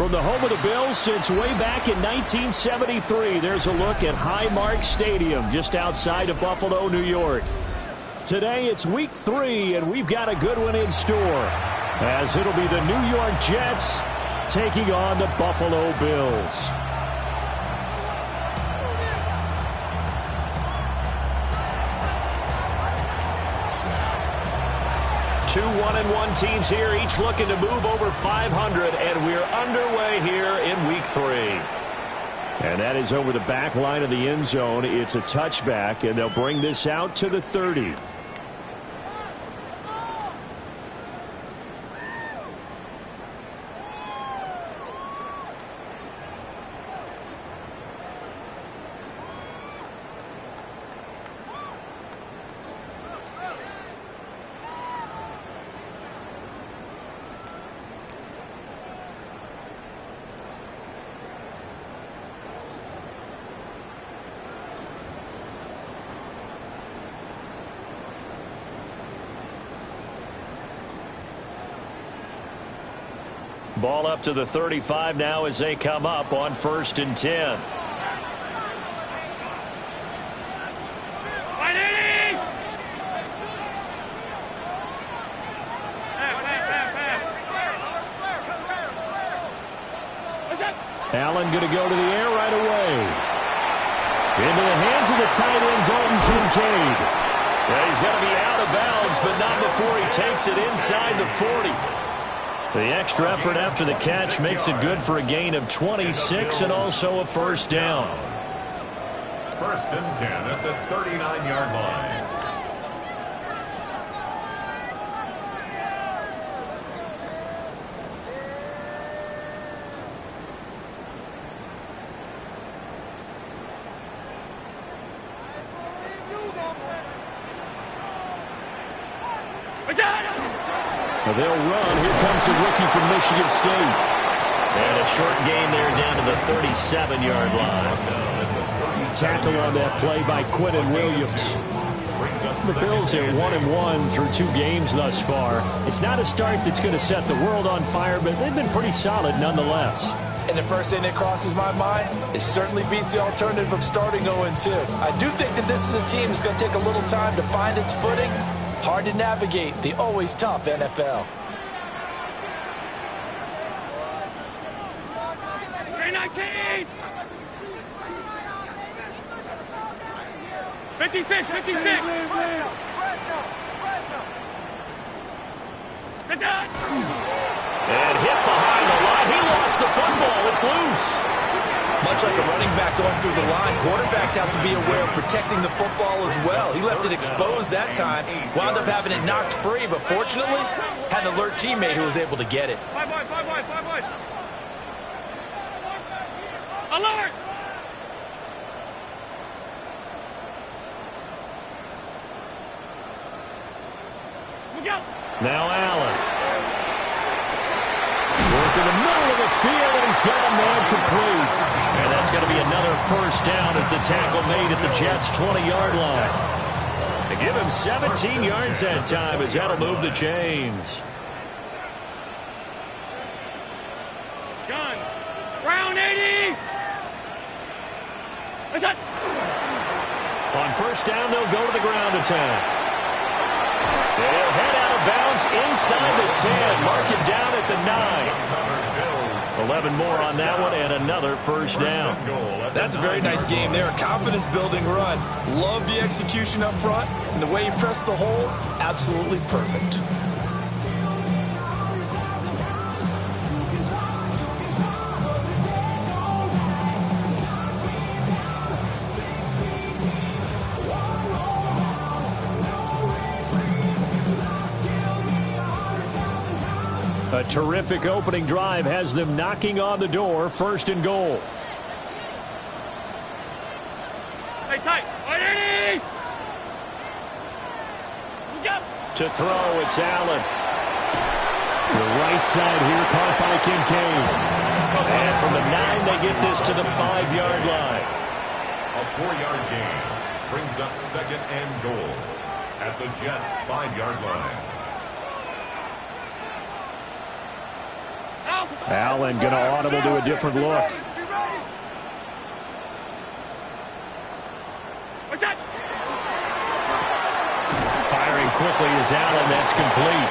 From the home of the Bills since way back in 1973, there's a look at Highmark Stadium just outside of Buffalo, New York. Today it's week 3, and we've got a good one in store, as it'll be the New York Jets taking on the Buffalo Bills. Two 1-1 teams here, each looking to move over 500, and we're underway here in week 3. And that is over the back line of the end zone. It's a touchback, and they'll bring this out to the 30. Ball up to the 35 now as they come up on 1st and 10. Allen going to go to the air right away. Into the hands of the tight end, Dalton Kincaid. Yeah, he's going to be out of bounds, but not before he takes it inside the 40. The extra effort after the catch makes it good for a gain of 26 and also a first down. 1st and 10 at the 39-yard line. They'll run. Here comes the rookie from Michigan State. And a short gain there down to the 37-yard line. Tackle on that play by Quinnen Williams. The Bills are 1-1 through 2 games thus far. It's not a start that's going to set the world on fire, but they've been pretty solid nonetheless. And the first thing that crosses my mind, it certainly beats the alternative of starting 0-2. I do think that this is a team that's going to take a little time to find its footing. Hard to navigate the always tough NFL. 319! 56, 56! And hit behind the line. He lost the football. It's loose. Much like a running back going through the line, quarterbacks have to be aware of protecting the football as well. He left it exposed that time, wound up having it knocked free, but fortunately, had an alert teammate who was able to get it. 5 wide. Alert! Now Allen. Work in the middle of the field, and he's got a man complete. And that's going to be another first down as the tackle made at the Jets' 20-yard line. They give him 17 yards that time as that'll move the chains. Gun. Round 80! On first down, they'll go to the ground attack. They'll head out of bounds inside the 10. Mark it down at the 9. 11 more on that one and another first down. That's a very nice game there. Confidence-building run. Love the execution up front. And the way he pressed the hole, absolutely perfect. A terrific opening drive has them knocking on the door. 1st and goal. Stay tight. 180! To throw, it's Allen. The right side here caught by Kincaid. And from the 9, they get this to the 5-yard line. A 4-yard gain brings up 2nd and goal at the Jets' 5-yard line. Out! Allen going to audible to a different look. Firing quickly is Allen. That's complete.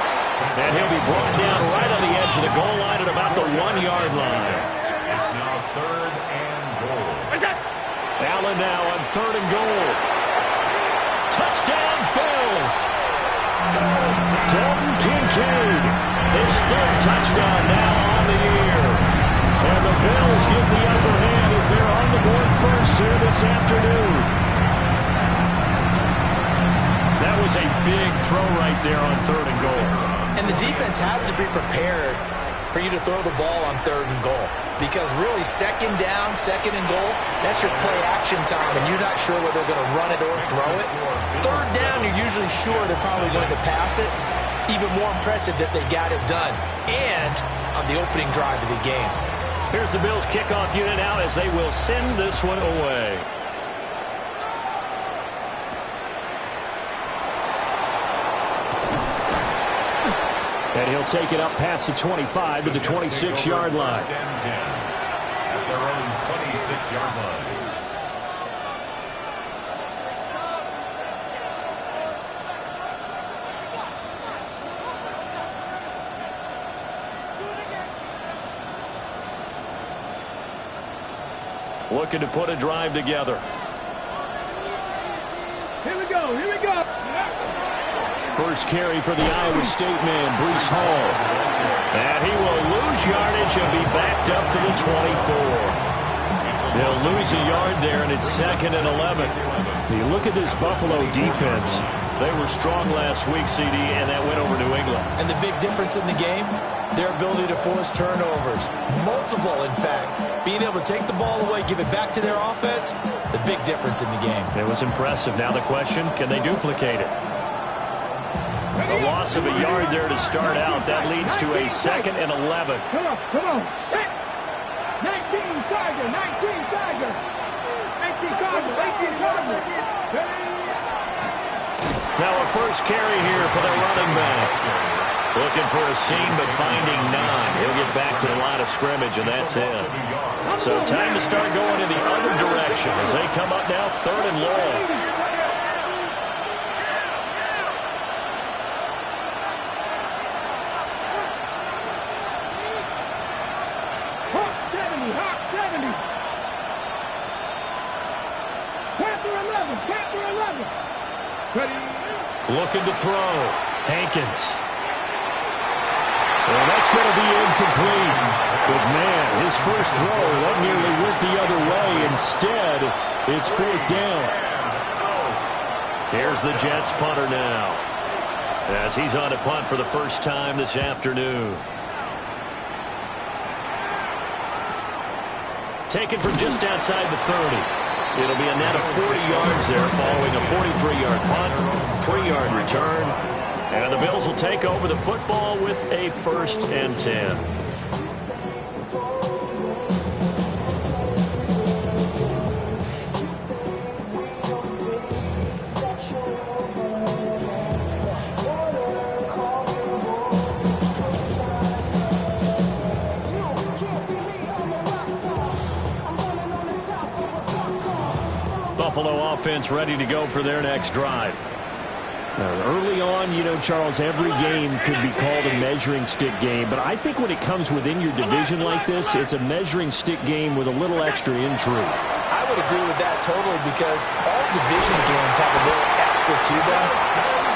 And he'll be brought down right on the edge of the goal line at about the 1-yard line. It's now 3rd and goal. Allen now on 3rd and goal. Touchdown, Bills. Dalton Kincaid, his 3rd touchdown now on the year. And the Bills get the upper hand as they're on the board first here this afternoon. That was a big throw right there on 3rd and goal. And the defense has to be prepared for you to throw the ball on 3rd and goal. Because really, 2nd down, 2nd and goal, that's your play action time, and you're not sure whether they're going to run it or throw it. 3rd down, you're usually sure they're probably going to pass it. Even more impressive that they got it done. And on the opening drive of the game. Here's the Bills kickoff unit out as they will send this one away. And he'll take it up past the 25 to the 26-yard line. At their own 26-yard line. Looking to put a drive together. Here we go. Here we go. First carry for the Iowa State man, Breece Hall. And he will lose yardage and be backed up to the 24. They'll lose a yard there, and it's 2nd and 11. You look at this Buffalo defense. They were strong last week, CD, and that went over New England. And the big difference in the game, their ability to force turnovers. Multiple, in fact. Being able to take the ball away, give it back to their offense, the big difference in the game. It was impressive. Now the question, can they duplicate it? A loss of a yard there to start out. That leads to a 2nd and 11. Come on, come on. 19 Tiger, 19 Tiger. 18 Tiger, 18 Tiger. Now a first carry here for the running back. Looking for a seam, but finding none. He'll get back to the line of scrimmage, and that's it. So time to start going in the other direction as they come up now 3rd and long. Looking to throw. Hankins. Well, that's going to be incomplete. But, man, his first throw, that nearly went the other way. Instead, it's 4th down. Here's the Jets punter now, as he's on to punt for the first time this afternoon. Taken from just outside the 30. It'll be a net of 40 yards there following a 43-yard punt, 3-yard return. And the Bills will take over the football with a 1st and 10. Buffalo offense ready to go for their next drive. Early on, you know, Charles, every game could be called a measuring stick game. But I think when it comes within your division like this, it's a measuring stick game with a little extra intrigue. I would agree with that totally because all division games have a little extra to them.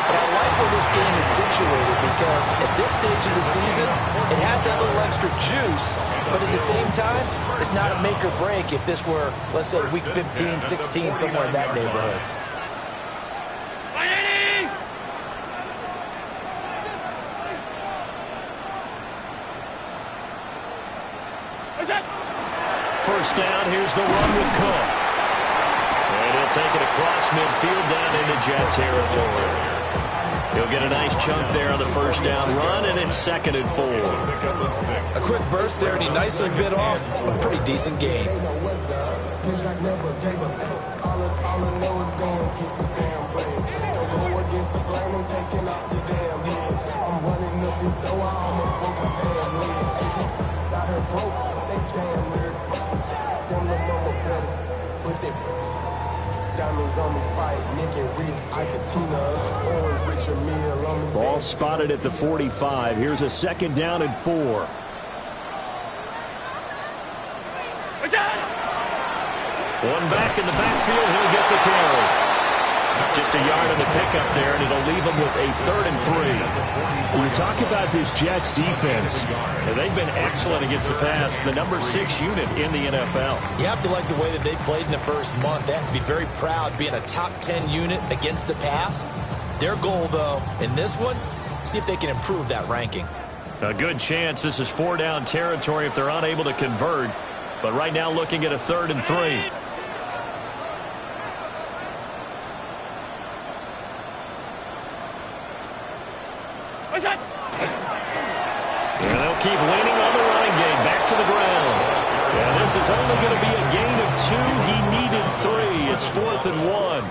But I like where this game is situated because at this stage of the season, it has that little extra juice. But at the same time, it's not a make or break if this were, let's say, week 15, 16, somewhere in that neighborhood. First down, here's the run with Cook. And he'll take it across midfield down into Jet territory. He'll get a nice chunk there on the first down run, and it's 2nd and 4. A quick burst there, and he nicely bit off a pretty decent gain. with it. Diamonds on me, fight, Nick and Reese, Icatina, Orange, Richard Mille on me. Ball spotted at the 45. Here's a second down and 4. One back in the backfield. He'll get the carry. Just a yard on the pickup there, and it'll leave him with a 3rd and 3. When you talk about this Jets defense, they've been excellent against the pass, the number 6 unit in the NFL. You have to like the way that they played in the first month. They have to be very proud being a top 10 unit against the pass. Their goal, though, in this one, see if they can improve that ranking. A good chance this is 4-down territory if they're unable to convert. But right now looking at a 3rd and 3. And they'll keep leaning on the running game. Back to the ground. And this is only going to be a gain of 2. He needed 3. It's 4th and 1.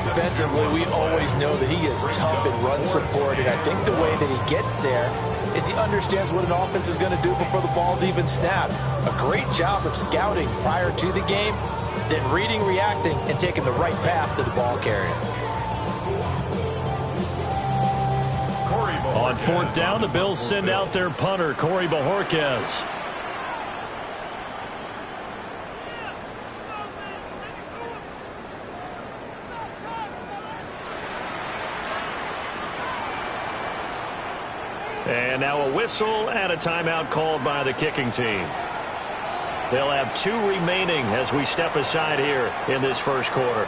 Defensively, we always know that he is tough in run support, and I think the way that he gets there is he understands what an offense is going to do before the ball's even snapped. A great job of scouting prior to the game, then reading, reacting, and taking the right path to the ball carrier. On 4th down, the Bills send out their punter, Corey Bojorquez. And now a whistle and a timeout called by the kicking team. They'll have 2 remaining as we step aside here in this first quarter.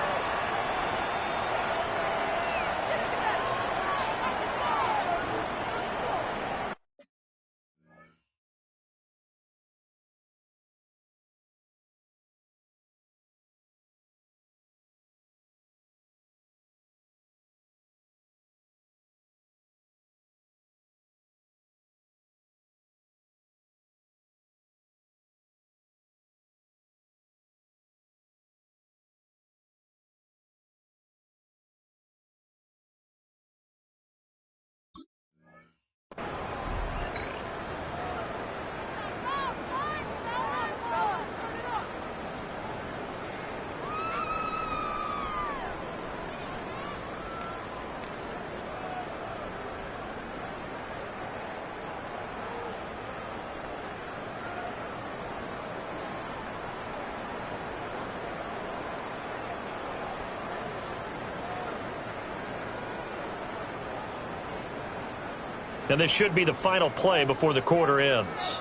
And this should be the final play before the quarter ends.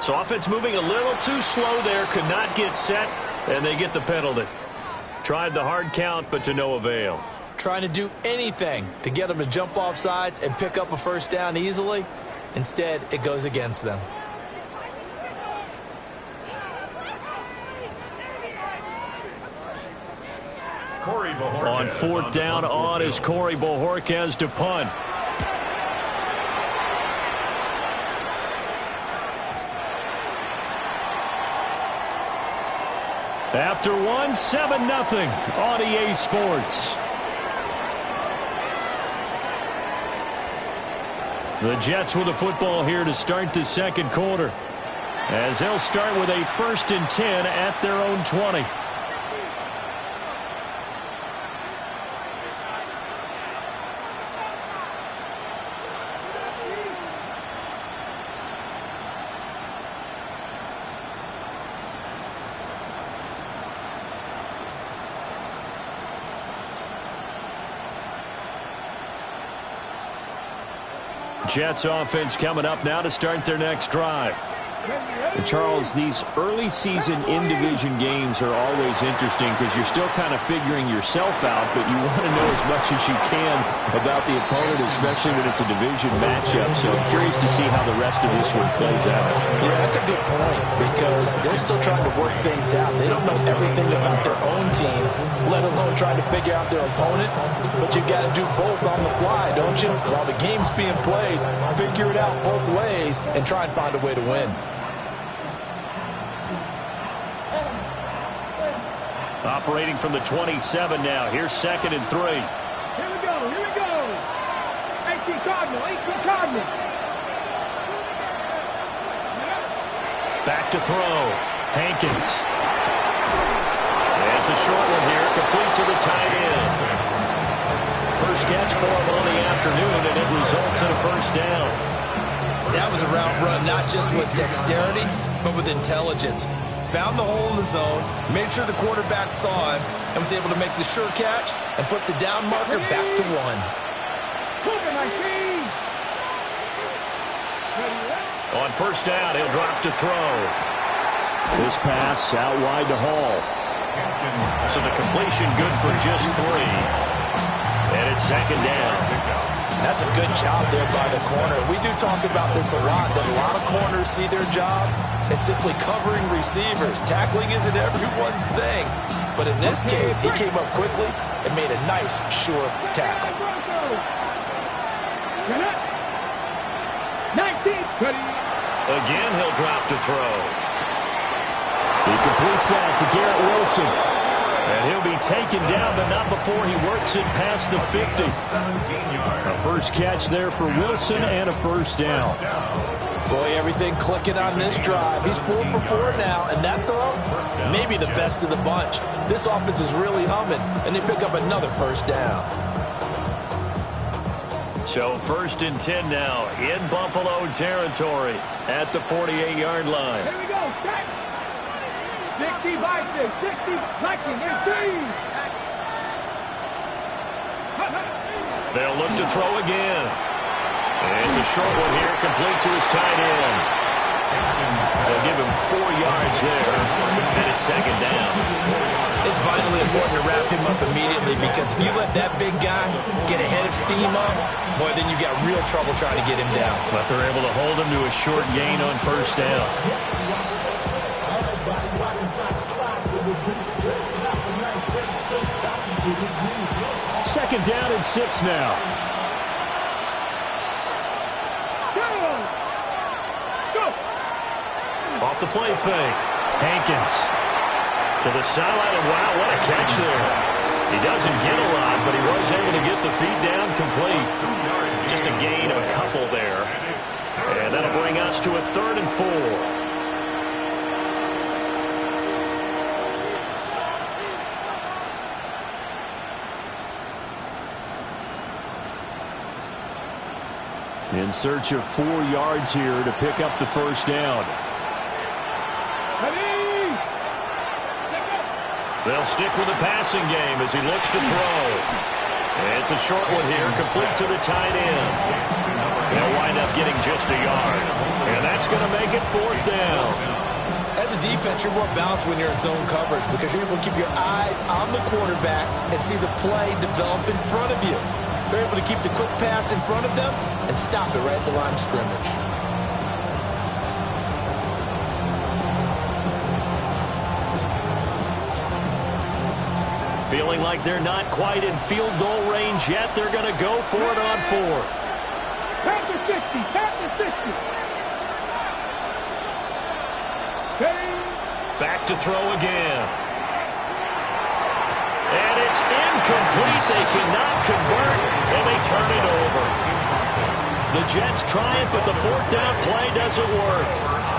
So offense moving a little too slow there. Could not get set, and they get the penalty. Tried the hard count, but to no avail. Trying to do anything to get them to jump off sides and pick up a first down easily. Instead, it goes against them. On 4th down, on is Corey Bojorquez to punt. After 1, 7-0 on EA Sports. The Jets with the football here to start the second quarter, as they'll start with a 1st and 10 at their own 20. Jets offense coming up now to start their next drive. And Charles, these early season in-division games are always interesting because you're still kind of figuring yourself out, but you want to know as much as you can about the opponent, especially when it's a division matchup. So I'm curious to see how the rest of this one plays out. Yeah, that's a good point because they're still trying to work things out. They don't know everything about their own team, let alone trying to figure out their opponent. But you got to do both on the fly, don't you? While the game's being played, figure it out both ways and try and find a way to win. Operating from the 27 now. Here's 2nd and 3. Here we go. AC Cardinal. Back to throw. Hankins. It's a short one here, complete to the tight end. First catch for him on the afternoon, and it results in a first down. That was a route run not just with dexterity, but with intelligence. Found the hole in the zone, made sure the quarterback saw him, and was able to make the sure catch and flip the down marker back to 1. On first down, he'll drop to throw. This pass out wide to Hall. So the completion good for just 3. And it's second down. That's a good job there by the corner. We do talk about this a lot, that a lot of corners see their job as simply covering receivers. Tackling isn't everyone's thing. But in this case, he came up quickly and made a nice, sure tackle. 19. Again, he'll drop to throw. He completes that to Garrett Wilson. And he'll be taken down, but not before he works it past the 50. A first catch there for Wilson and a first down. Boy, everything clicking on this drive. He's 4 for 4 now, and that throw, maybe the best of the bunch. This offense is really humming, and they pick up another first down. So first and 10 now in Buffalo territory at the 48-yard line. Here we go. 60 by 6. 60 liking in 3. They'll look to throw again. It's a short one here, complete to his tight end. They'll give him 4 yards there, and it's second down. It's vitally important to wrap him up immediately, because if you let that big guy get a head of steam up, boy, then you've got real trouble trying to get him down. But they're able to hold him to a short gain on first down. Second down and 6 now. Off the play fake. Hankins to the sideline, and wow, what a catch there. He doesn't get a lot, but he was able to get the feet down complete. Just a gain of a couple there. And that'll bring us to a 3rd and 4. In search of 4 yards here to pick up the first down. They'll stick with the passing game as he looks to throw. It's a short one here, complete to the tight end. They'll wind up getting just a yard. And that's going to make it 4th down. As a defense, you're more balanced when you're in zone coverage, because you're able to keep your eyes on the quarterback and see the play develop in front of you. They're able to keep the quick pass in front of them and stop it right at the line of scrimmage. Feeling like they're not quite in field goal range yet. They're going to go for it on 4th. Tap the 60. Tap the 60. Back to throw again. And it's incomplete. They cannot convert, and they turn it over. The Jets triumph, but the 4th down play doesn't work.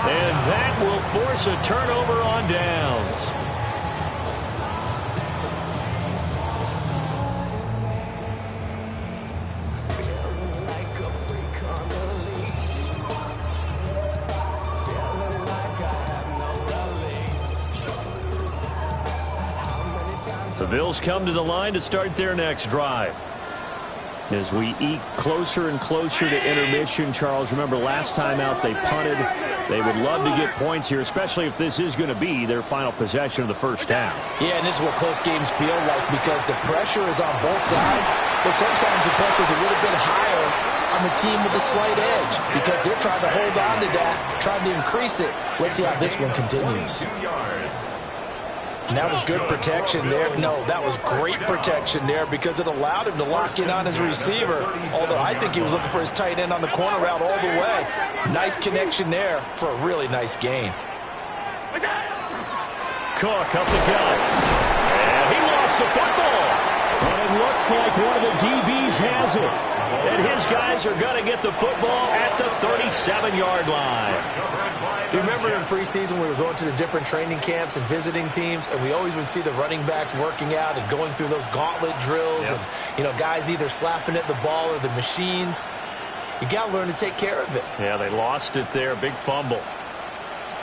And that will force a turnover on downs. The Bills come to the line to start their next drive. As we eke closer and closer to intermission, Charles, remember last time out they punted. They would love to get points here, especially if this is going to be their final possession of the first half. Yeah, and this is what close games feel like, because the pressure is on both sides, but sometimes the pressure is a little bit higher on the team with a slight edge, because they're trying to hold on to that, trying to increase it. Let's see how this one continues. And that was good protection there. No, that was great protection there, because it allowed him to lock in on his receiver, although I think he was looking for his tight end on the corner route all the way. Nice connection there for a really nice gain. Cook up the gut. And he lost the football. But it looks like one of the DBs has it. And his guys are going to get the football at the 37-yard line. Do you remember in preseason we were going to the different training camps and visiting teams, and we always would see the running backs working out and going through those gauntlet drills, and, you know, guys either slapping at the ball or the machines. You got to learn to take care of it. Yeah, they lost it there. Big fumble.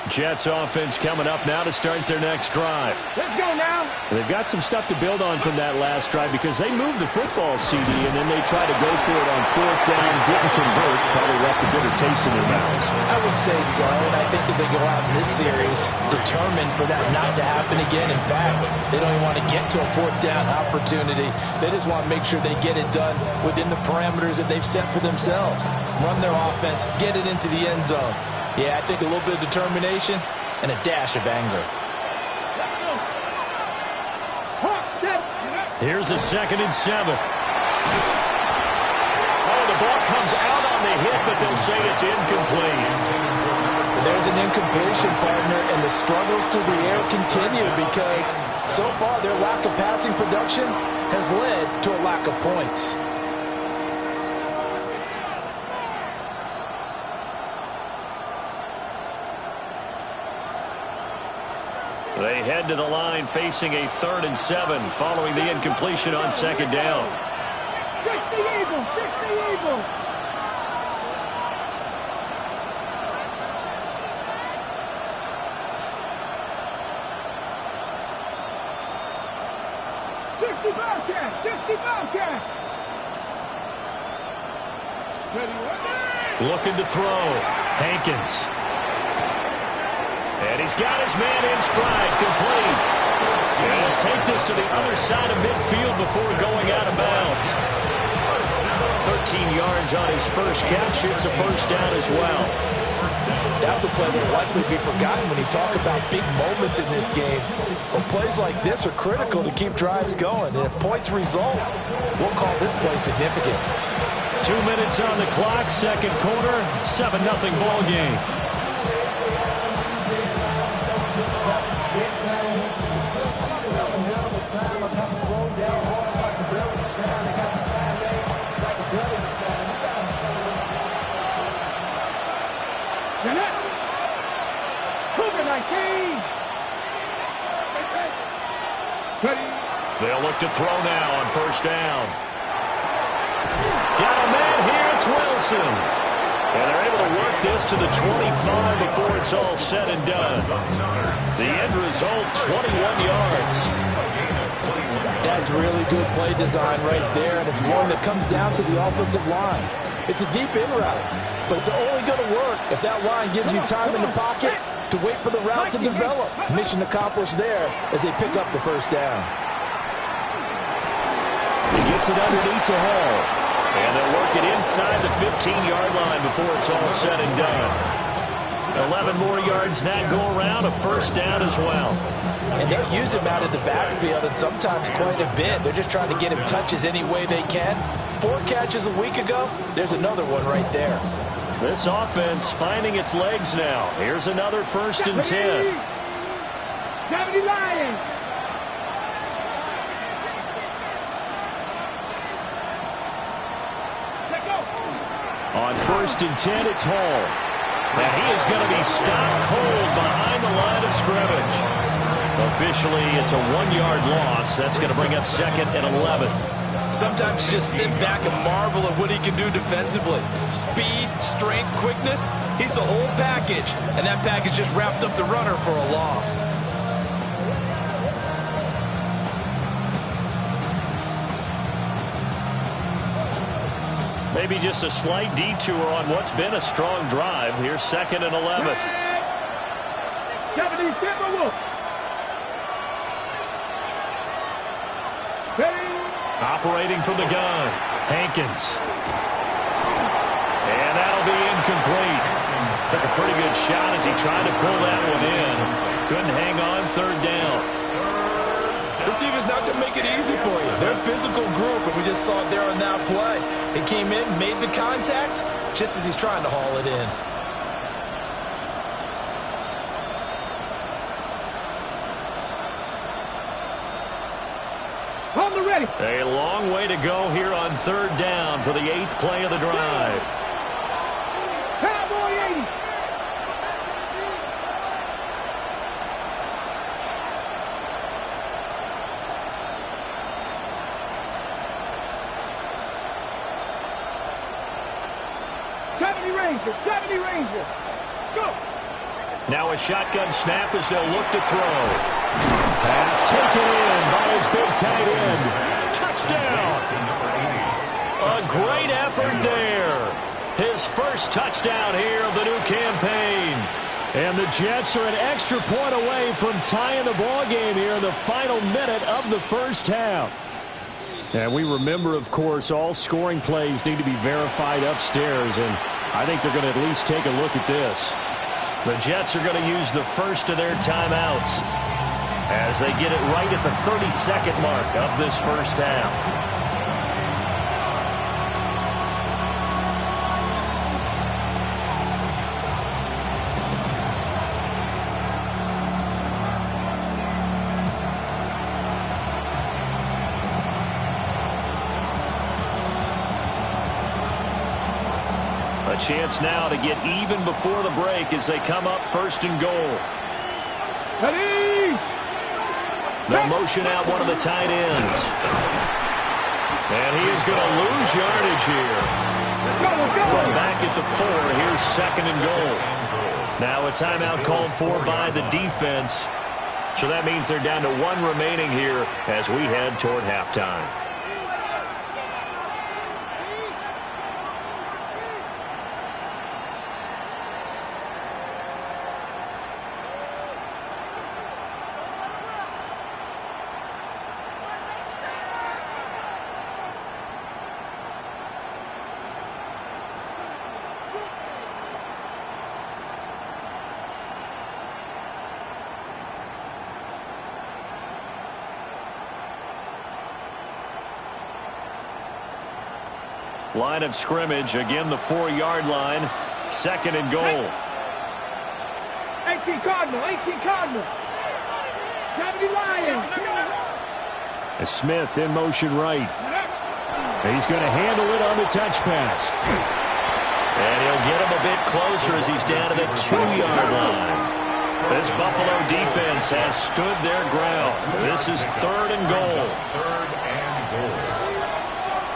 Jets offense coming up now to start their next drive. Let's go now. They've got some stuff to build on from that last drive because they moved the football, CD, and then they tried to go for it on fourth down, didn't convert, probably left a bitter taste in their mouths. I would say so, and I think that they go out in this series determined for that not to happen again. In fact, they don't even want to get to a fourth down opportunity. They just want to make sure they get it done within the parameters that they've set for themselves. Run their offense, get it into the end zone. Yeah, I think a little bit of determination and a dash of anger. Here's a 2nd and 7. Oh, the ball comes out on the hit, but they'll say it's incomplete. There's an incompletion, partner, and the struggles through the air continue because so far their lack of passing production has led to a lack of points. They head to the line facing a 3rd and 7 following the incompletion on 2nd down. 60 Eagles, 60 Eagles. Looking to throw. Hankins. And he's got his man in stride, complete. And he'll take this to the other side of midfield before going out of bounds. 13 yards on his first catch. It's a first down as well. That's a play that will likely be forgotten when you talk about big moments in this game. But plays like this are critical to keep drives going. And if points result, we'll call this play significant. 2 minutes on the clock, second quarter, 7-0 ball game. They'll look to throw now on first down. Got a man here, it's Wilson. And they're able to work this to the 25 before it's all said and done. The end result, 21 yards. That's really good play design right there, and it's one that comes down to the offensive line. It's a deep in route, but it's only going to work if that line gives you time in the pocket to wait for the route to develop. Mission accomplished there as they pick up the first down. He gets it underneath to Hall. And they'll work it inside the 15-yard line before it's all said and done. 11 more yards that go around, a first down as well. And they'll use him out of the backfield, and sometimes quite a bit. They're just trying to get him touches any way they can. 4 catches a week ago, there's another one right there. This offense finding its legs now. Here's another 1st and 10. Deputy Lions. On 1st and 10, it's Hall. Now he is going to be stopped cold behind the line of scrimmage. Officially, it's a 1-yard loss. That's going to bring up 2nd and 11. Sometimes you just sit back and marvel at what he can do defensively. Speed, strength, quickness, he's the whole package. And that package just wrapped up the runner for a loss. Maybe just a slight detour on what's been a strong drive. Here's 2nd and 11. Operating from the gun, Hankins. And that'll be incomplete. Took a pretty good shot as he tried to pull that one in. Couldn't hang on, 3rd down. This defense not going to make it easy for you. They're a physical group, and we just saw it there on that play. They came in, made the contact, just as he's trying to haul it in. Hold the ready. A long way to go here on third down for the 8th play of the drive. Cowboy 80. Ranger, 70 Ranger. Let's go. Now a shotgun snap as they'll look to throw. Pass taken in by his big tight end. Touchdown. A great effort there. His first touchdown here of the new campaign. And the Jets are an extra point away from tying the ball game here in the final minute of the first half. And we remember, of course, all scoring plays need to be verified upstairs, and I think they're going to at least take a look at this. The Jets are going to use the first of their timeouts as they get it right at the 32nd mark of this first half. A chance now to get even before the break as they come up first and goal. Ready. They'll motion out one of the tight ends. And he is going to lose yardage here. From back at the 4, here's second and goal. Now a timeout called for by the defense. So that means they're down to 1 remaining here as we head toward halftime. Line of scrimmage, again the 4-yard line. Second and goal. 18 Cardinal, 18 Cardinal. 70 Lions. Smith in motion right. He's going to handle it on the touch pass. And he'll get him a bit closer as he's down to the 2-yard line. This Buffalo defense has stood their ground. This is third and goal.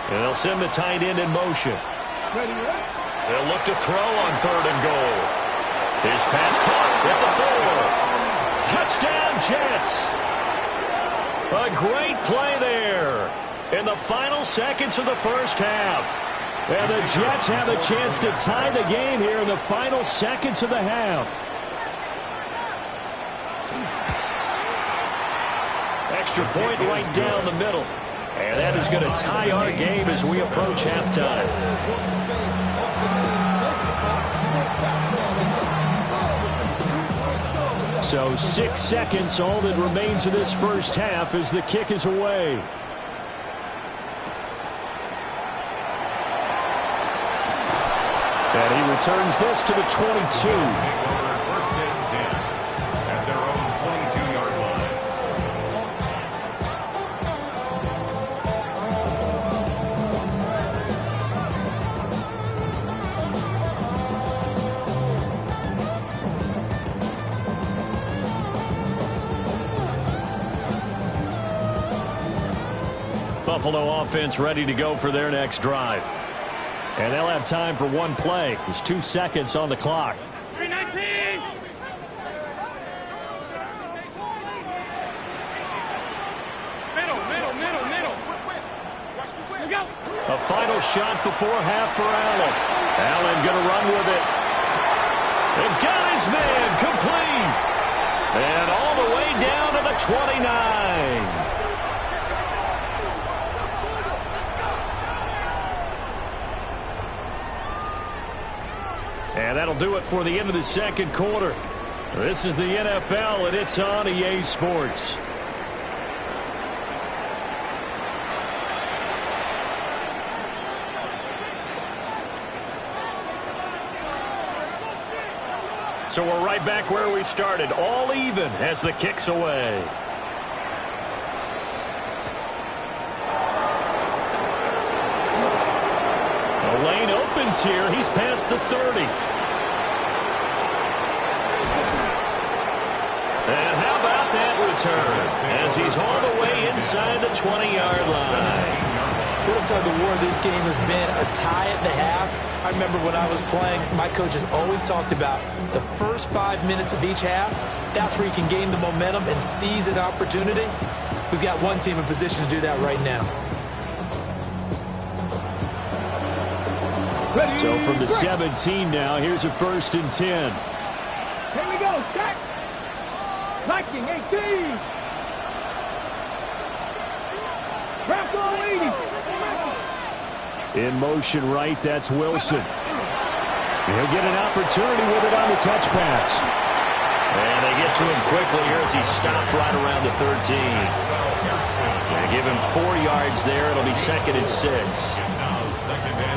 And they'll send the tight end in motion. They'll look to throw on third and goal. His pass caught at the 4. Touchdown, Jets. A great play there in the final seconds of the first half. And the Jets have a chance to tie the game here in the final seconds of the half. Extra point right down the middle. And that is going to tie our game as we approach halftime. So 6 seconds, all that remains of this first half as the kick is away. And he returns this to the 22. Buffalo offense ready to go for their next drive. And they'll have time for one play. There's 2 seconds on the clock. 319. Middle. Look out. A final shot before half for Allen. Allen going to run with it. And got his man complete. And all the way down to the 29. And that'll do it for the end of the second quarter. This is the NFL, and it's on EA Sports. So we're right back where we started, all even as the kick's away. opens here. He's past the 30. And how about that return as he's all the way inside the 20-yard line. What a tug of war this game has been. A tie at the half. I remember when I was playing, my coaches always talked about the first 5 minutes of each half. That's where you can gain the momentum and seize an opportunity. We've got one team in position to do that right now. So from the 17 now, here's a 1st and 10. Here we go. Start. Viking 18. Bronco 80. In motion right, that's Wilson. He'll get an opportunity with it on the touch pass. And they get to him quickly here as he stopped right around the 13. They give him 4 yards there. It'll be 2nd and 6.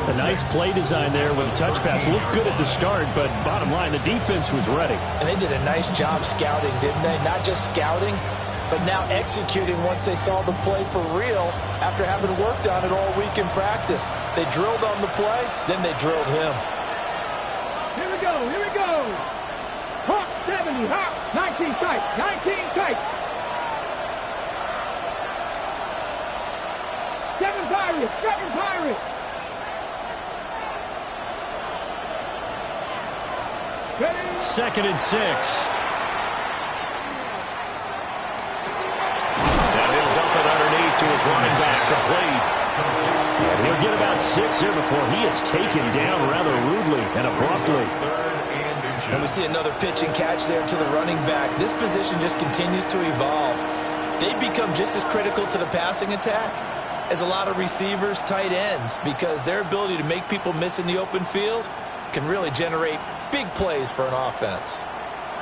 A nice play design there with a touch pass. Looked good at the start, but bottom line, the defense was ready. And they did a nice job scouting, didn't they? Not just scouting, but now executing once they saw the play for real after having worked on it all week in practice. They drilled on the play, then they drilled him. Here we go. Here we go. Hawk 70. Hawk 19 tight. 19 tight. 7 Pirates. 7 Pirates. Ready? 2nd and 6. Now he'll dump it underneath to his running back, complete. And he'll get about 6 here before he is taken down rather rudely and abruptly. And we see another pitch and catch there to the running back. This position just continues to evolve. They've become just as critical to the passing attack as a lot of receivers, tight ends, because their ability to make people miss in the open field can really generate big plays for an offense.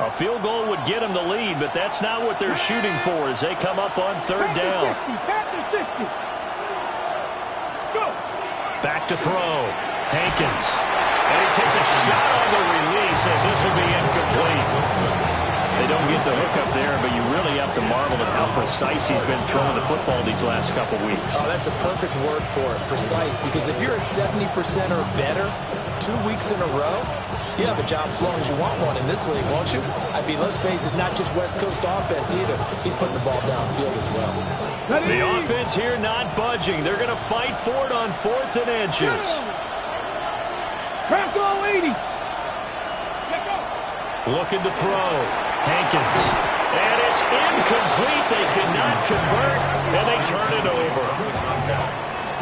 A field goal would get him the lead, but that's not what they're shooting for as they come up on 3rd down. Back to throw. Hankins. And he takes a shot on the release as this will be incomplete. They don't get the hook up there, but you really have to marvel at how precise he's been throwing the football these last couple weeks. Oh, that's a perfect word for it, precise, because if you're at 70% or better 2 weeks in a row, you have a job as long as you want one in this league, won't you? I mean, let's face it, it's not just West Coast offense either. He's putting the ball downfield as well. The offense here not budging. They're going to fight for it on 4th and inches. Bronco 80. Looking to throw. Hankins. And it's incomplete. They cannot convert, and they turn it over.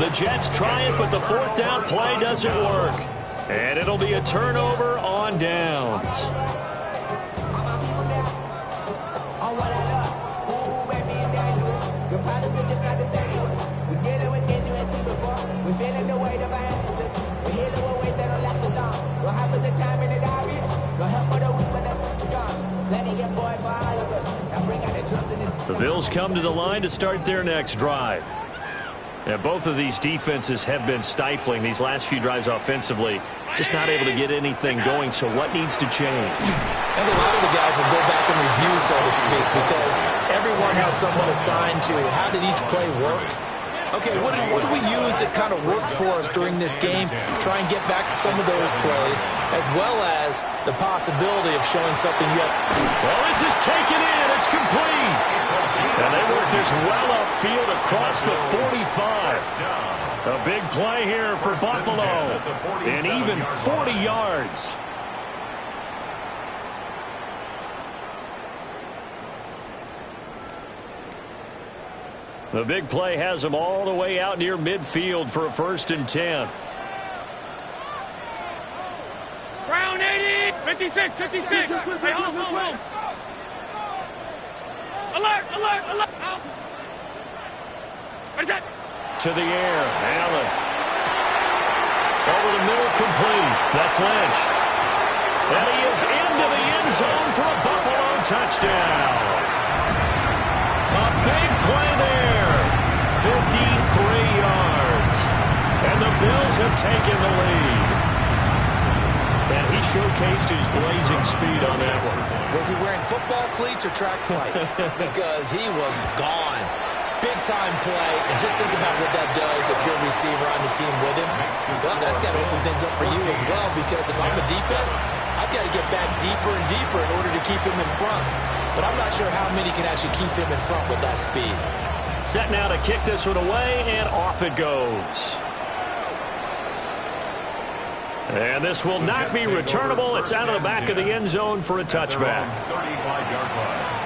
The Jets try it, but the 4th down play doesn't work. And it'll be a turnover on downs. The Bills come to the line to start their next drive. Now, both of these defenses have been stifling these last few drives offensively. Just not able to get anything going, so what needs to change? And a lot of the guys will go back and review, so to speak, because everyone has someone assigned to how did each play work. Okay, what do we use that kind of worked for us during this game? Try and get back to some of those plays, as well as the possibility of showing something yet. Well, this is taken in. It's complete. And they work this well upfield across the 45. A big play here for Buffalo. And even 40 yards. The big play has them all the way out near midfield for a 1st and 10. Brown 80. 56. 56. Hey, hold on. Alert. Alert. What is that? To the air. Allen. Over the middle, complete. That's Lynch. And he is into the end zone for a Buffalo touchdown. A big play there. 53 yards. And the Bills have taken the lead. And he showcased his blazing speed on that one. Was he wearing football cleats or track spikes? Because he was gone. big-time play, and just think about what that does if you're a receiver on the team with him. Well, that's got to open things up for you as well, because if I'm a defense, I've got to get back deeper and deeper in order to keep him in front. But I'm not sure how many can actually keep him in front with that speed. Set now to kick this one away, and off it goes. And this will not be returnable. It's out of the back of the end zone for a touchback. 35-yard line.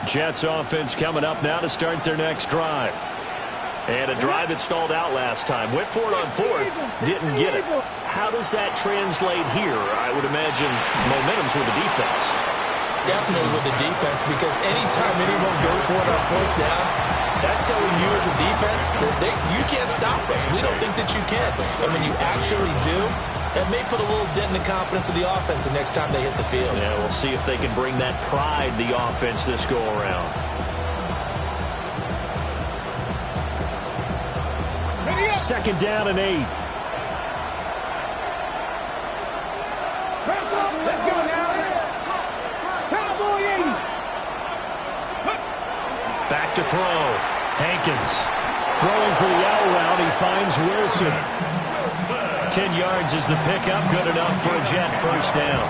Jets offense coming up now to start their next drive. And a drive that stalled out last time. Went for it on fourth, didn't get it. How does that translate here? I would imagine momentum's with the defense. Definitely with the defense, because anytime anyone goes for it on fourth down, that's telling you as a defense that you can't stop us. We don't think that you can. And when you actually do, that may put a little dent in the confidence of the offense the next time they hit the field. Yeah, we'll see if they can bring that pride, the offense, this go-around. Second down and 8. Let's go now. Cowboy 80. Back to throw. Hankins throwing for the out route. He finds Wilson. 10 yards is the pickup. Good enough for a Jet first down.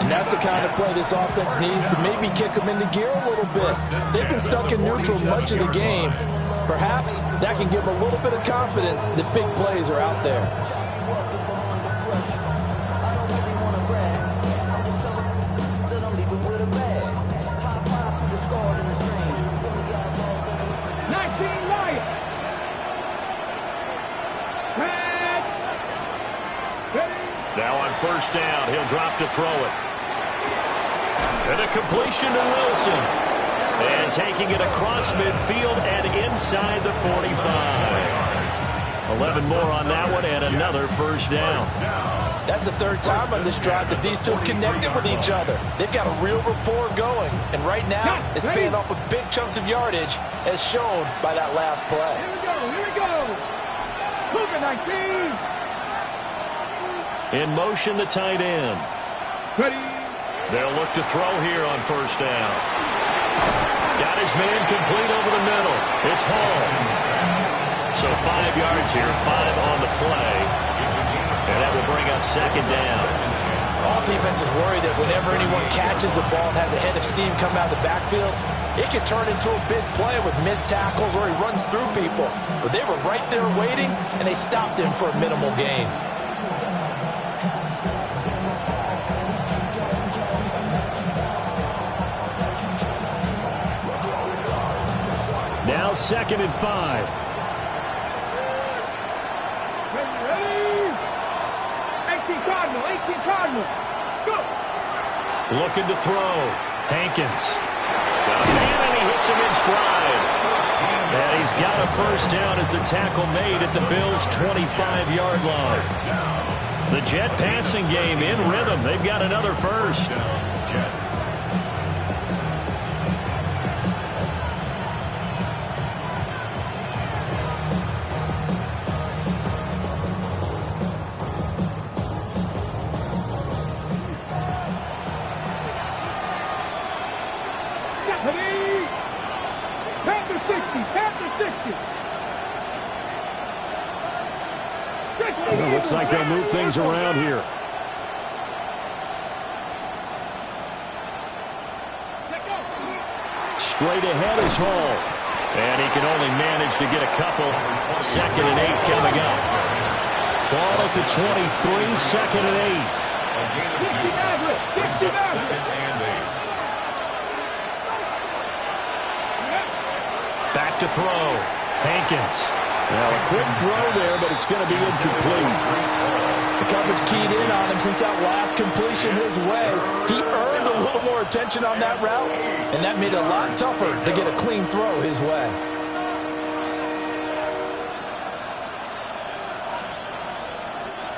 And that's the kind of play this offense needs to maybe kick them into gear a little bit. They've been stuck in neutral much of the game. Perhaps that can give them a little bit of confidence that big plays are out there. Now on first down, he'll drop to throw it. And a completion to Wilson. And taking it across midfield and inside the 45. 11 more on that one and another first down. That's the third time on this drive that these two have connected with each other. They've got a real rapport going. And right now, it's paying off with big chunks of yardage, as shown by that last play. Here we go. Cougar 19. In motion, the tight end. Ready. They'll look to throw here on first down. Got his man complete over the middle. It's Hall. So 5 yards here, 5 on the play. And that will bring up second down. All defenses worry that whenever anyone catches the ball and has a head of steam come out of the backfield, it can turn into a big play with missed tackles or he runs through people. But they were right there waiting, and they stopped him for a minimal gain. Now second and 5. Ready. 18 Cardinal. Go. Looking to throw. Hankins. Got a man and he hits him in stride. And he's got a first down as the tackle made at the Bills' 25-yard line. The Jet passing game in rhythm. They've got another first. Looks like they'll move things around here. Straight ahead is Hall. And he can only manage to get a couple. Second and 8 coming up. Ball at the 23, second and 8. Back to throw. Hankins. Now a quick throw there, but it's going to be incomplete. The coverage keyed in on him since that last completion his way. He earned a little more attention on that route, and that made it a lot tougher to get a clean throw his way.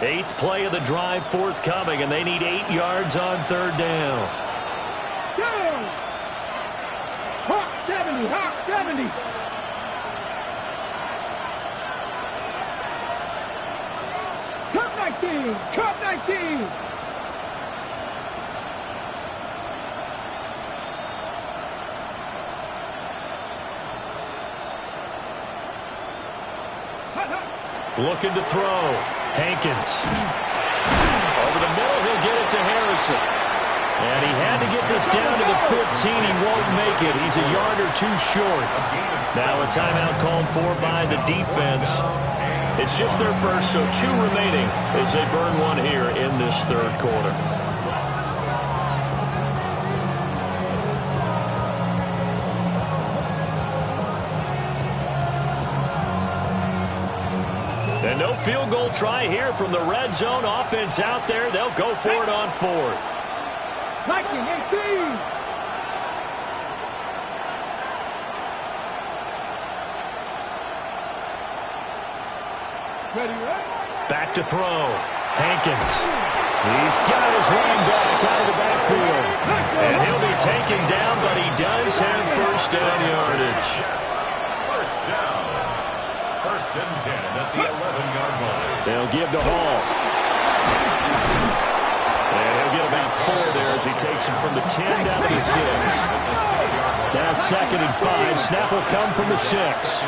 Eighth play of the drive forthcoming, and they need 8 yards on third down. Hawk 70. hot 70. Cup 19, Cup 19. Looking to throw. Hankins. Over the middle, he'll get it to Harrison. And he had to get this down to the 15. He won't make it. He's a yard or two short. Now a timeout called for by the defense. It's just their first, so 2 remaining as they burn one here in this third quarter. And no field goal try here from the red zone. Offense out there. They'll go for it on 4th. Viking 18. Ready, right? Back to throw. Hankins. He's got his running back out of the backfield. And he'll be taken down, but he does have first down yardage. First down. First and 10 at the 11-yard line. They'll give to Hall. And he'll get about 4 there as he takes it from the 10 down to the 6. Now 2nd and 5. Snap will come from the 6.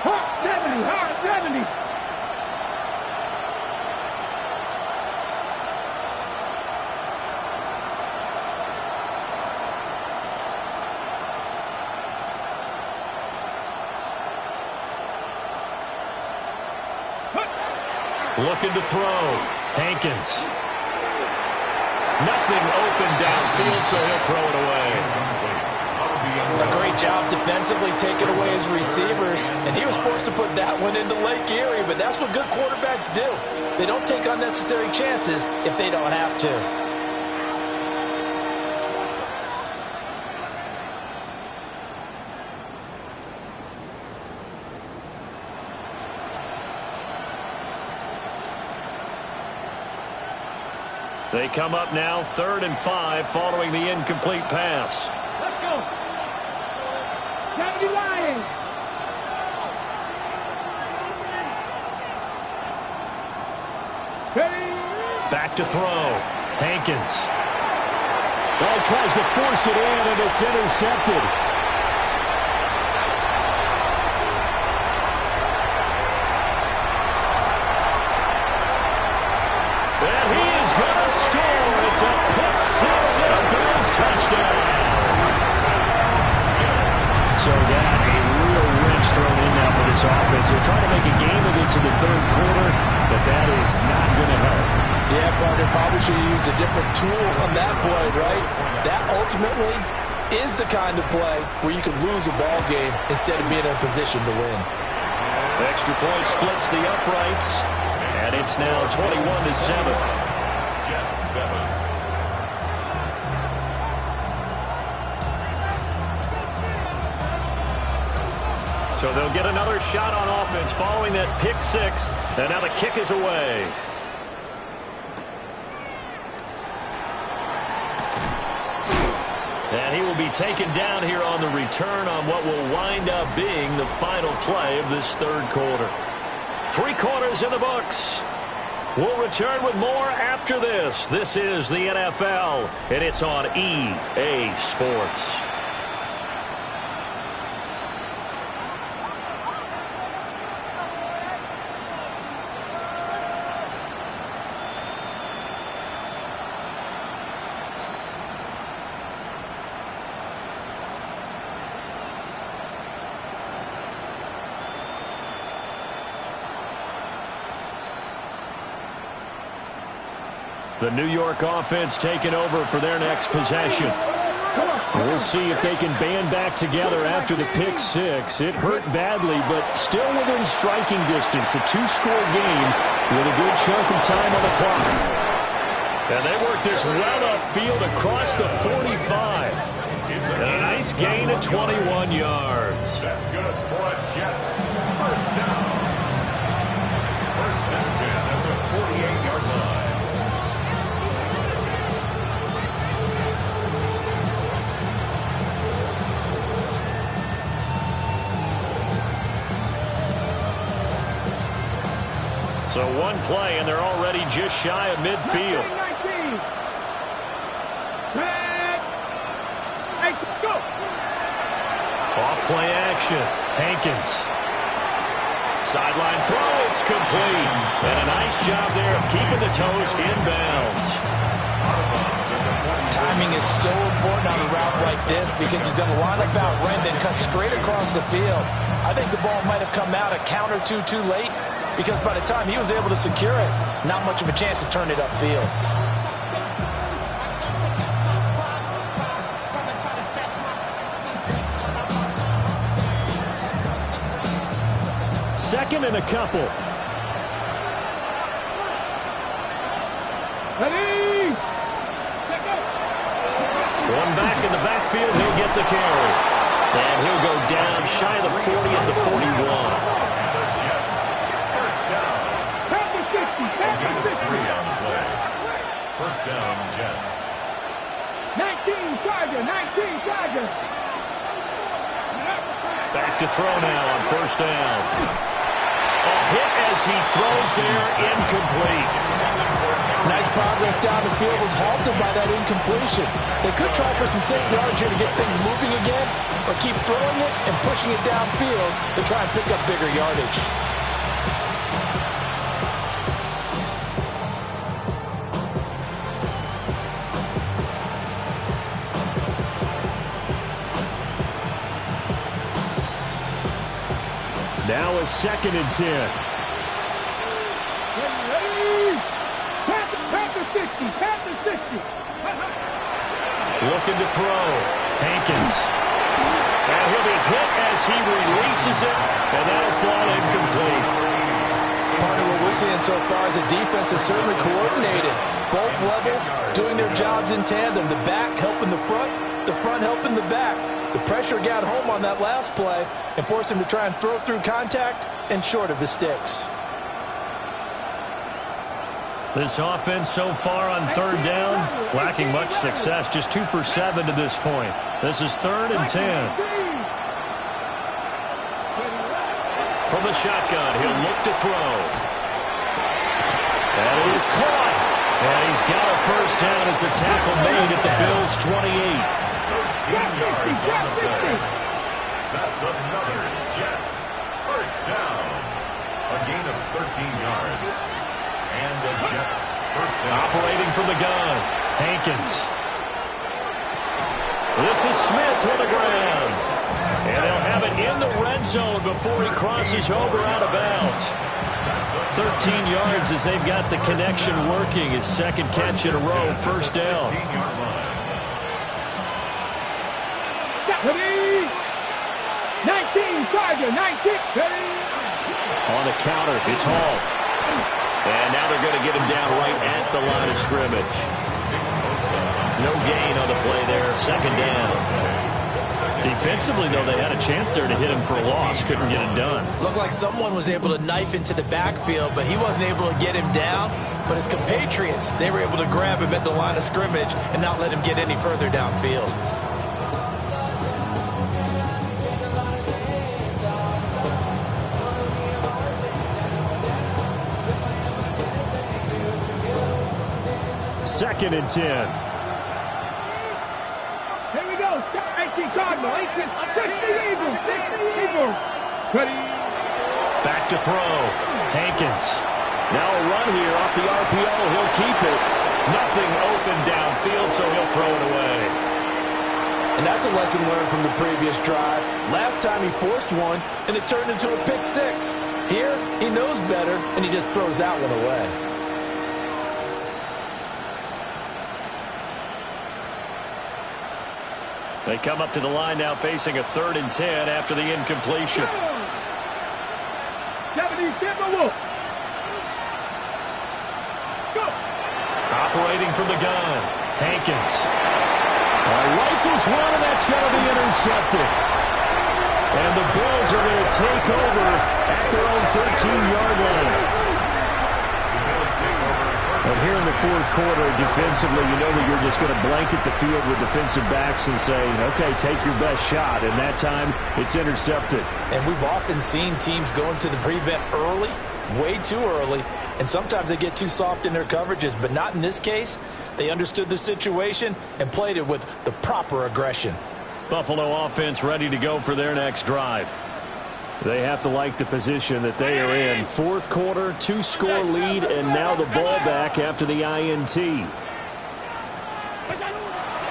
Hot 70. Looking to throw. Hankins. Nothing open downfield, so he'll throw it away. A great job defensively taking away his receivers, and he was forced to put that one into Lake Erie, but that's what good quarterbacks do. They don't take unnecessary chances if they don't have to. They come up now 3rd and 5 following the incomplete pass. Let's go. 70 Lions. Steady. Back to throw. Hankins. Well, he tries to force it in, and it's intercepted. And he is going to score. It's a pick 6 and a Bills touchdown. So that a real wrench thrown in now for this offense. They're trying to make a game of this in the third quarter, but that is not going to help. Yeah, partner, probably should have used a different tool on that play, right? That ultimately is the kind of play where you can lose a ball game instead of being in a position to win. Extra point splits the uprights, and it's now 21-7. Jets 7. So they'll get another shot on offense following that pick 6, and now the kick is away. And he will be taken down here on the return on what will wind up being the final play of this third quarter. 3 quarters in the books. We'll return with more after this. This is the NFL, and it's on EA Sports. The New York offense taking over for their next possession. We'll see if they can band back together after the pick 6. It hurt badly, but still within striking distance. A 2-score game with a good chunk of time on the clock. And they work this well upfield across the 45. And a nice gain of 21 yards. That's good for a Jets first down. So one play, and they're already just shy of midfield. 19. Hey, go. Off play action. Hankins. Sideline throw. It's complete. And a nice job there of keeping the toes inbounds. Timing is so important on a route like this because he's going to line up out right and then cut straight across the field. I think the ball might have come out a count or two too late because by the time he was able to secure it, not much of a chance to turn it upfield. Second and a couple. Ready? One back in the backfield. He'll get the carry. And he'll go down shy of the 40 at the 41. First down. First down, Jets. 19 Charger, 19 Charger. Back to throw now on first down. A hit as he throws there, incomplete. Nice progress down the field was halted by that incompletion. They could try for some safe yards here to get things moving again, or keep throwing it and pushing it downfield to try and pick up bigger yardage. Now a second and 10. Ready? Panther 60, Panther 60. Looking to throw. Hankins. And he'll be hit as he releases it, and that'll fall incomplete. Part of what we're seeing so far is the defense is certainly coordinated. Both levels doing their jobs in tandem. The back helping the front helping the back. The pressure got home on that last play and forced him to try and throw through contact and short of the sticks. This offense so far on third down, lacking much success. Just 2 for 7 to this point. This is 3rd and 10. From the shotgun, he'll look to throw. And it is caught. And he's got a first down as a tackle made at the Bills' 28. 13 yards on the play. That's another Jets first down. A gain of 13 yards. And the Jets first down. Operating from the gun, Hankins. This is Smith with the ground. And they'll have it in the red zone before he crosses over out of bounds. 13 yards as they've got the connection working. His second catch in a row, first down. 16-yard line. Ready? 19 Charger, 19. Ready? On the counter, it's Hall. And now they're going to get him down right at the line of scrimmage. No gain on the play there, second down. Defensively, though, they had a chance there to hit him for a loss. Couldn't get it done. Looked like someone was able to knife into the backfield, but he wasn't able to get him down. But his compatriots, they were able to grab him at the line of scrimmage and not let him get any further downfield. Second and 10. Here we go. 18 Cardinal, 18, 60 Eagles, 60 Eagles. Ready? Back to throw. Hankins. Now a run here off the RPO. He'll keep it. Nothing open downfield, so he'll throw it away. And that's a lesson learned from the previous drive. Last time he forced one, and it turned into a pick six. Here, he knows better, and he just throws that one away. They come up to the line now facing a 3rd and 10 after the incompletion. 70 Timberwolf. Go. Operating from the gun, Hankins. Rifles one, and that's going to be intercepted. And the Bills are going to take over at their own 13-yard line. And here in the fourth quarter, defensively, you know that you're just going to blanket the field with defensive backs and say, okay, take your best shot. And that time, it's intercepted. And we've often seen teams go into the prevent early, way too early, and sometimes they get too soft in their coverages, but not in this case. They understood the situation and played it with the proper aggression. Buffalo offense ready to go for their next drive. They have to like the position that they are in. Fourth quarter, 2-score lead, and now the ball back after the INT.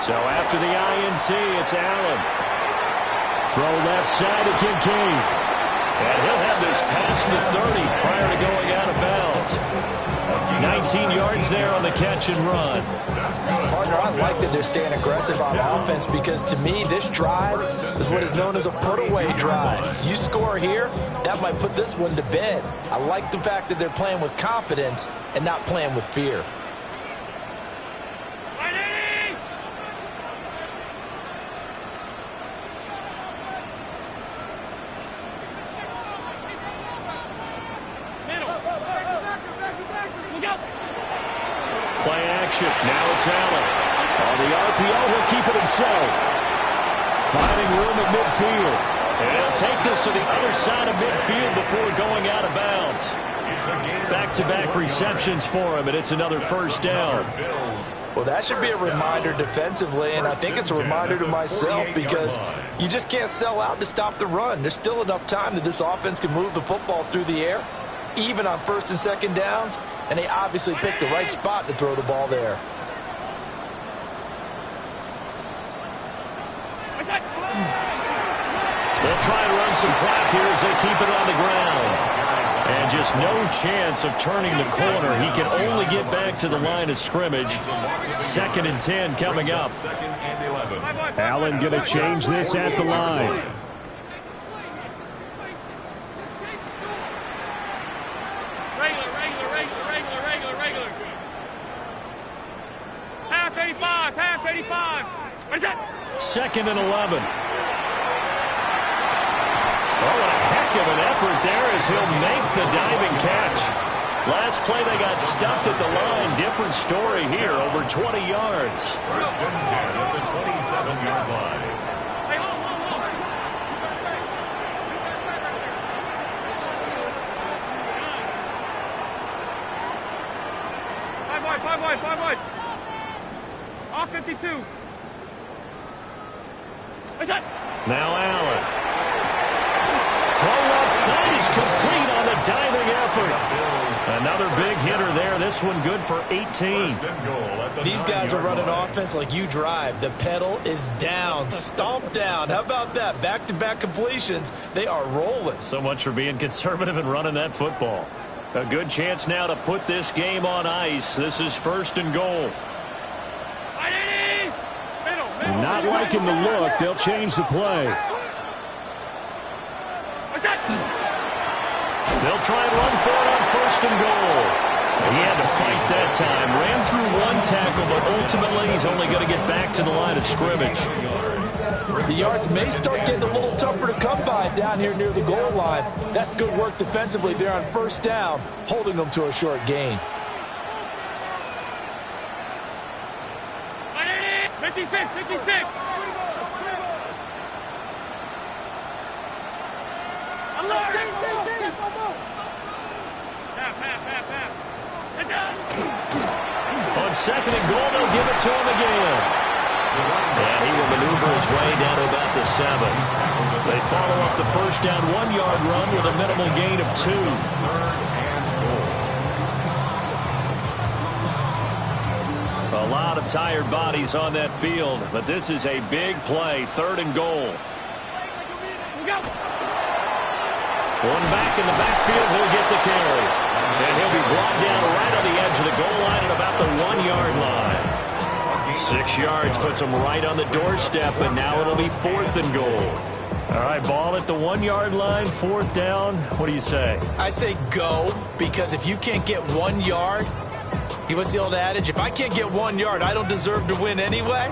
So after the INT, it's Allen. Throw left side to Kincaid. And he'll have this past the 30 prior to going out of bounds. 19 yards there on the catch and run. Partner, I like that they're staying aggressive on offense because to me, this drive is what is known as a put-away drive. You score here, that might put this one to bed. I like the fact that they're playing with confidence and not playing with fear. Play action. Now it's Allen. On the RPO, he'll keep it himself. Finding room at midfield. And he'll take this to the other side of midfield before going out of bounds. Back-to-back receptions for him, and it's another first down. Well, that should be a reminder defensively, and I think it's a reminder to myself because you just can't sell out to stop the run. There's still enough time that this offense can move the football through the air, even on first and second downs. And they obviously picked the right spot to throw the ball there. They'll try and run some clock here as they keep it on the ground. And just no chance of turning the corner. He can only get back to the line of scrimmage. 2nd and 10 coming up. Allen going to change this at the line. Half 85. What is that? 2nd and 11. Oh, what a heck of an effort there as he'll make the diving catch. Last play they got stuffed at the line. Different story here, over 20 yards. First and 10 at the 27-yard line. Hey, hold. Five wide. All 52. What's that? Now Allen. Throw left side is complete on the diving effort. Another big hitter there. This one good for 18. These guys are running offense like you drive. The pedal is down, stomped down. How about that? Back-to-back completions. They are rolling. So much for being conservative and running that football. A good chance now to put this game on ice. This is 1st and goal. Not liking the look. They'll change the play. They'll try and run for it on 1st and goal. He had to fight that time. Ran through one tackle, but ultimately he's only going to get back to the line of scrimmage. The yards may start getting a little tougher to come by down here near the goal line. That's good work defensively there on 1st down, holding them to a short gain. 56. On 2nd and goal, they'll give it to him again. And he will maneuver his way down to about the 7. They follow up the first down 1-yard run with a minimal gain of 2. A lot of tired bodies on that field, but this is a big play. 3rd and goal. One back in the backfield, he'll get the carry. And he'll be brought down right on the edge of the goal line at about the 1-yard line. 6 yards puts him right on the doorstep, and now it'll be 4th and goal. All right, ball at the 1-yard line, 4th down. What do you say? I say go, because if you can't get 1 yard, what's the old adage? If I can't get 1 yard, I don't deserve to win anyway.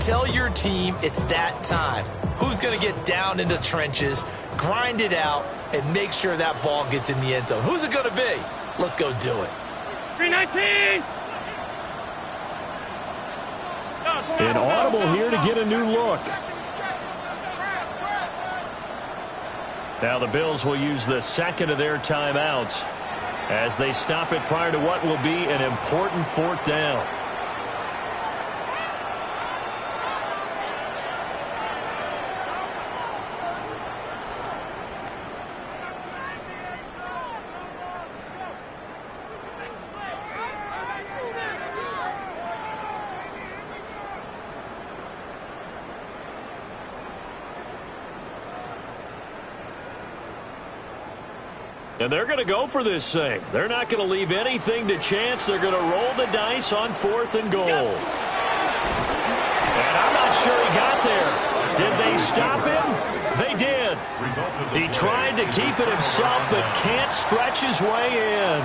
Tell your team it's that time. Who's going to get down into the trenches, grind it out, and make sure that ball gets in the end zone? Who's it going to be? Let's go do it. 319. Inaudible here to get a new look. Now the Bills will use the 2nd of their timeouts. as they stop it prior to what will be an important fourth down. And they're going to go for this thing. They're not going to leave anything to chance. They're going to roll the dice on 4th and goal. And I'm not sure he got there. Did they stop him? They did. He tried to keep it himself, but can't stretch his way in.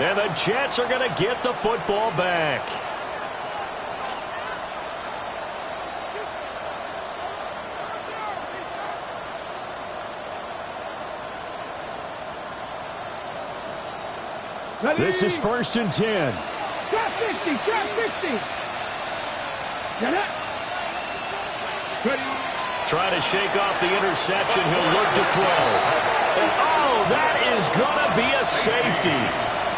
And the Jets are going to get the football back. This is 1st and 10. Trap 50, trap 50. Get it. Ready. Try to shake off the interception. He'll look to throw. And oh, that is going to be a safety.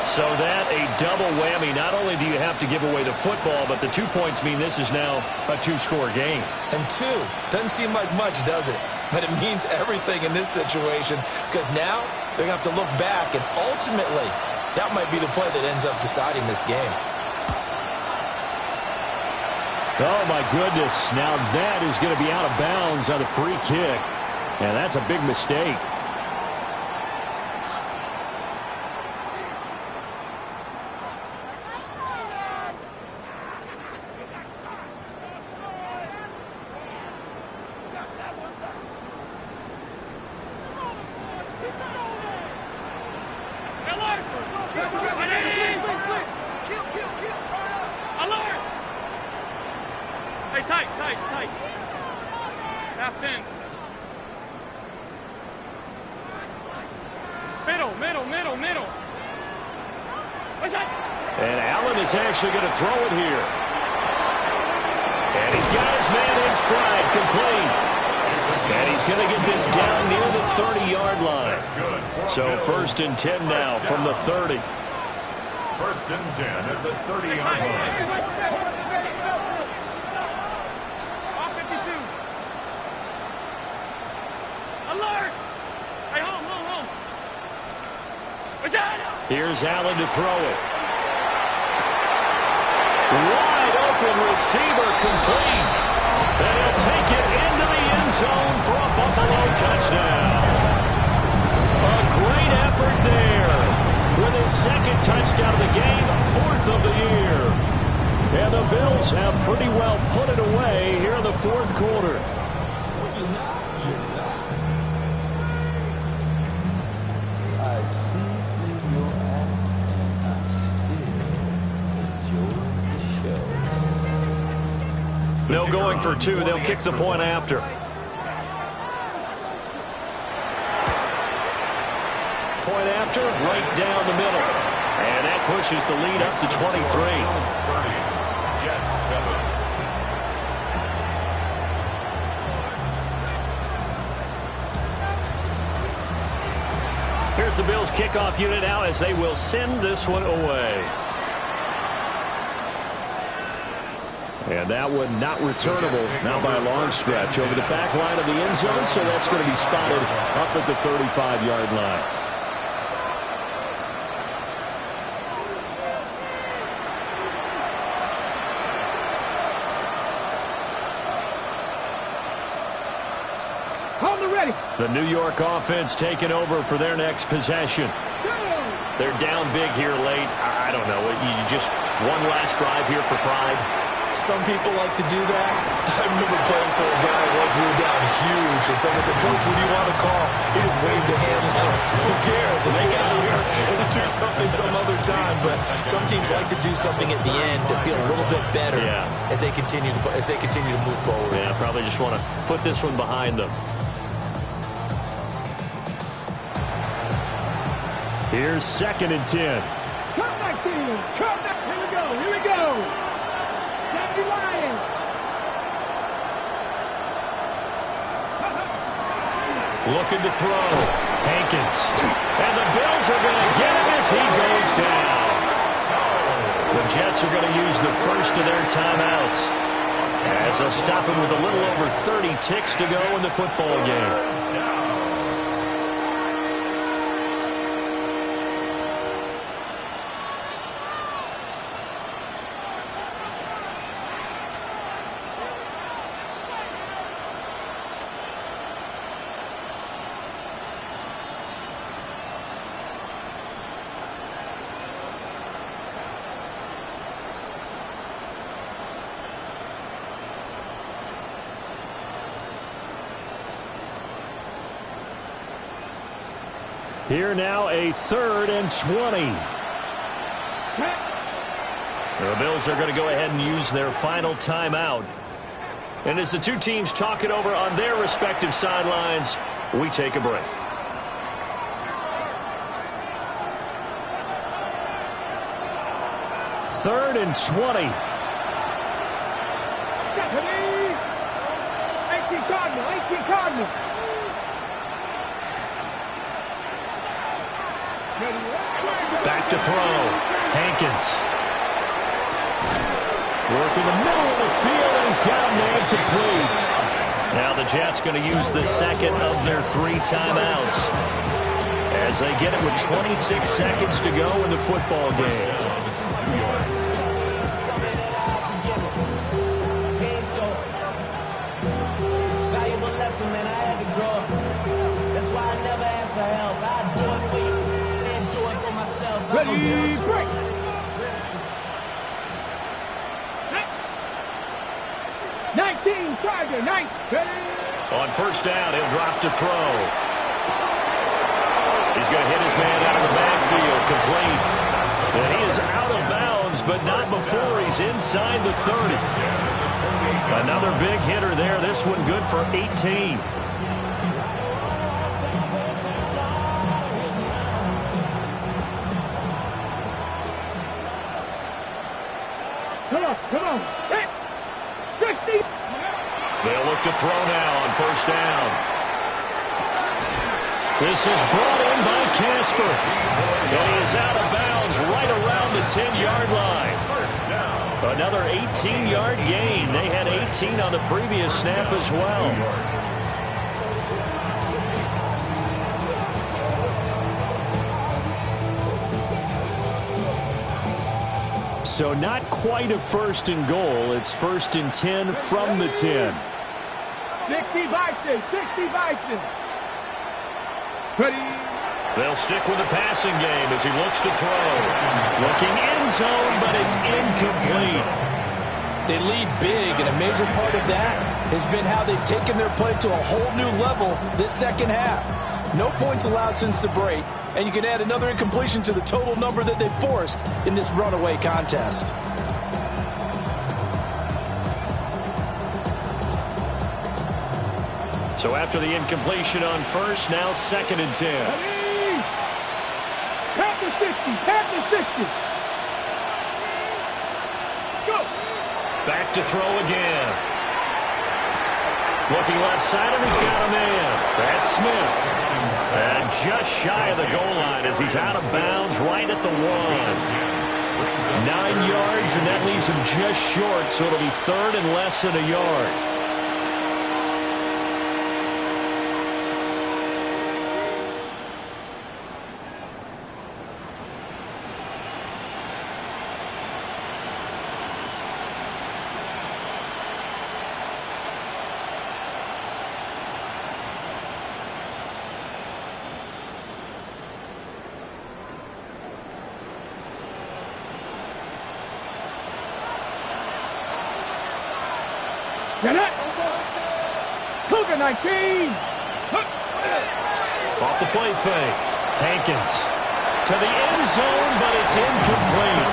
So that a double whammy. Not only do you have to give away the football, but the 2 points mean this is now a 2-score game. And 2 doesn't seem like much, does it? But it means everything in this situation, because now they're going to have to look back, and ultimately that might be the play that ends up deciding this game. Oh, my goodness. Now that is going to be out of bounds on a free kick. And that's a big mistake. And Allen is actually going to throw it here. And he's got his man in stride, complete. And he's going to get this down near the 30-yard line. So 1st and 10 now from the 30. 1st and 10 at the 30-yard line. All 52. Alert! Hey, home. Here's Allen to throw it. Wide open receiver, complete. And he'll take it into the end zone for a Buffalo touchdown. A great effort there. With his 2nd touchdown of the game, 4th of the year. And the Bills have pretty well put it away here in the 4th quarter. No going for 2. They'll kick the point after. Point after, right down the middle. And that pushes the lead up to 23. Jets 7. Here's the Bills kickoff unit now as they will send this one away. And that one not returnable now by a long stretch over the back line of the end zone, so that's going to be spotted up at the 35-yard line. Hold it ready. The New York offense taking over for their next possession. They're down big here late. I don't know. You just one last drive here for pride. Some people like to do that. I remember playing for a guy once. We were down huge, and someone said, "Coach, what do you want to call?" He just waved a hand like, "Who cares? Let's get out of here and do something some other time." But some teams like to do something at the end to feel a little bit better as they continue to move forward. Yeah, probably just want to put this one behind them. Here's 2nd and 10. Cut back team. Cut back. Here we go. Deputy Lions. Looking to throw. Hankins. And the Bills are going to get him as he goes down. The Jets are going to use the first of their timeouts as they'll stop him with a little over 30 ticks to go in the football game. Here now, a 3rd and 20. The Bills are going to go ahead and use their final timeout. And as the two teams talk it over on their respective sidelines, we take a break. Third and 20. 18 Cardinal. Back to throw. Hankins. Working the middle of the field, and he's got a man complete. Now the Jets going to use the second of their 3 timeouts as they get it with 26 seconds to go in the football game. Valuable lesson, man. I had to grow up. That's why I never ask for help. I do it for you and do it for myself. Ready, break. Charger, nice. On first down, he'll drop to throw. He's going to hit his man out of the backfield, complete. And he is out of bounds, but not before he's inside the 30. Another big hitter there. This one good for 18. Come on. Hey, 60. They'll look to throw now on first down. This is brought in by Casper. And he is out of bounds right around the 10-yard line. Another 18-yard gain. They had 18 on the previous snap as well. So not quite a first and goal. It's 1st and 10 from the 10. 60 Bison. Ready. They'll stick with the passing game as he looks to throw. Looking end zone, but it's incomplete. They lead big, and a major part of that has been how they've taken their play to a whole new level this second half. No points allowed since the break, and you can add another incompletion to the total number that they've forced in this runaway contest. So after the incompletion on first, now 2nd and 10. Pat the 60. Let's go. Back to throw again. Looking left side, and he's got a man. That's Smith. And just shy of the goal line as he's out of bounds right at the 1. 9 yards, and that leaves him just short, so it'll be 3rd and less than a yard. Get it. Cougar 19. Off the play fake. Hankins to the end zone, but it's incomplete.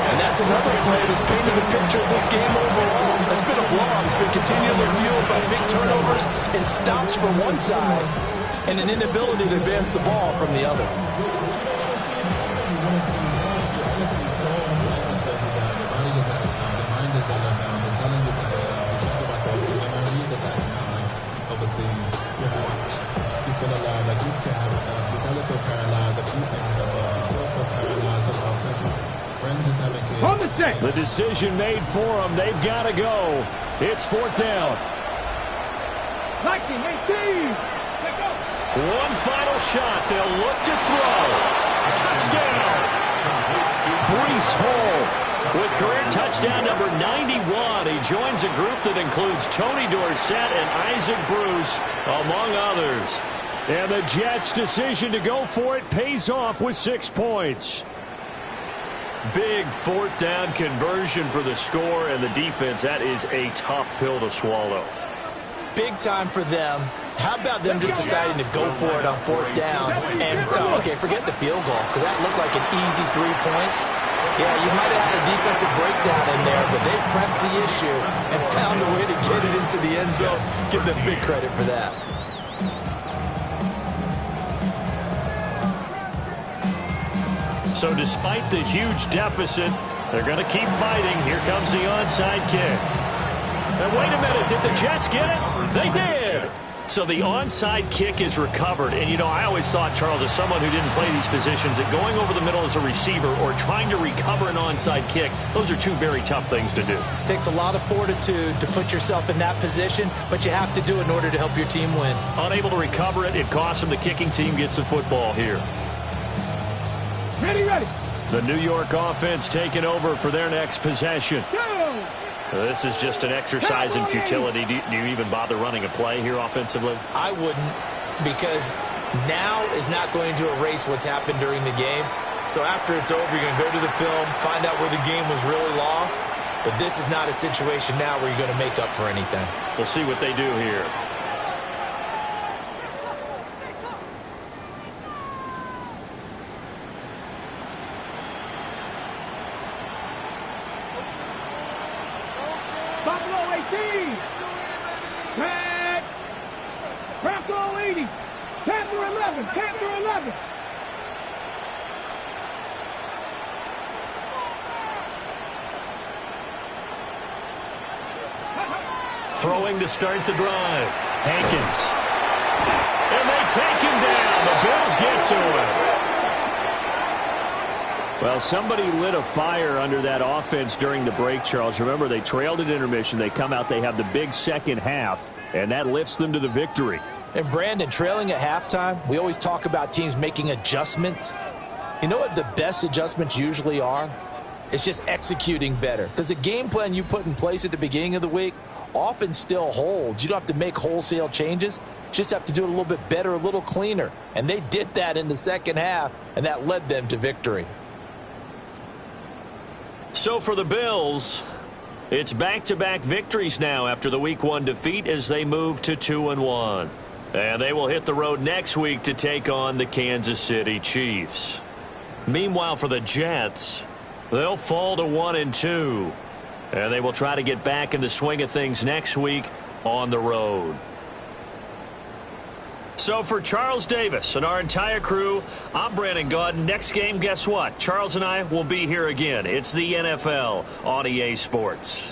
And that's another play that's painted the picture of this game overall. It's been a blowout. It's been continually fueled by big turnovers and stops from one side and an inability to advance the ball from the other. You feel alive, like you can have a little paralyzed, a few things On the set. The decision made for them. They've got to go. It's 4th down. 19, 18. One final shot. They'll look to throw. Touchdown. Breece Hall with career touchdown number 91. He joins a group that includes Tony Dorsett and Isaac Bruce, among others. And the Jets' decision to go for it pays off with 6 points. Big 4th down conversion for the score, and the defense, that is a tough pill to swallow. Big time for them. How about them just deciding to go for it on 4th down? And, okay, forget the field goal, because that looked like an easy 3 points. Yeah, you might have had a defensive breakdown in there, but they pressed the issue and found a way to get it into the end zone. Give them big credit for that. So despite the huge deficit, they're going to keep fighting. Here comes the onside kick. And wait a minute, did the Jets get it? They did! So the onside kick is recovered. And, you know, I always thought, Charles, as someone who didn't play these positions, that going over the middle as a receiver or trying to recover an onside kick, those are two very tough things to do. It takes a lot of fortitude to put yourself in that position, but you have to do it in order to help your team win. Unable to recover it, it costs them. The kicking team gets the football here. Ready, ready. The New York offense taking over for their next possession. Go. This is just an exercise in futility. Do you even bother running a play here offensively? I wouldn't, because now is not going to erase what's happened during the game. So after it's over, you're going to go to the film, find out where the game was really lost. But this is not a situation now where you're going to make up for anything. We'll see what they do here. Buffalo 18. Tag. Buffalo 80. Panther 11. Panther 11. Throwing to start the drive. Hankins. And they take him down. The Bills get to him. Well, somebody lit a fire under that offense during the break, Charles. Remember, they trailed at intermission. They come out, they have the big second half, and that lifts them to the victory. And, Brandon, trailing at halftime, we always talk about teams making adjustments. You know what the best adjustments usually are? It's just executing better. Because the game plan you put in place at the beginning of the week often still holds. You don't have to make wholesale changes. You just have to do it a little bit better, a little cleaner. And they did that in the second half, and that led them to victory. So for the Bills, it's back-to-back victories now after the Week 1 defeat as they move to 2-1. And they will hit the road next week to take on the Kansas City Chiefs. Meanwhile, for the Jets, they'll fall to 1-2. And they will try to get back in the swing of things next week on the road. So for Charles Davis and our entire crew, I'm Brandon Gaudin. Next game, guess what? Charles and I will be here again. It's the NFL on EA Sports.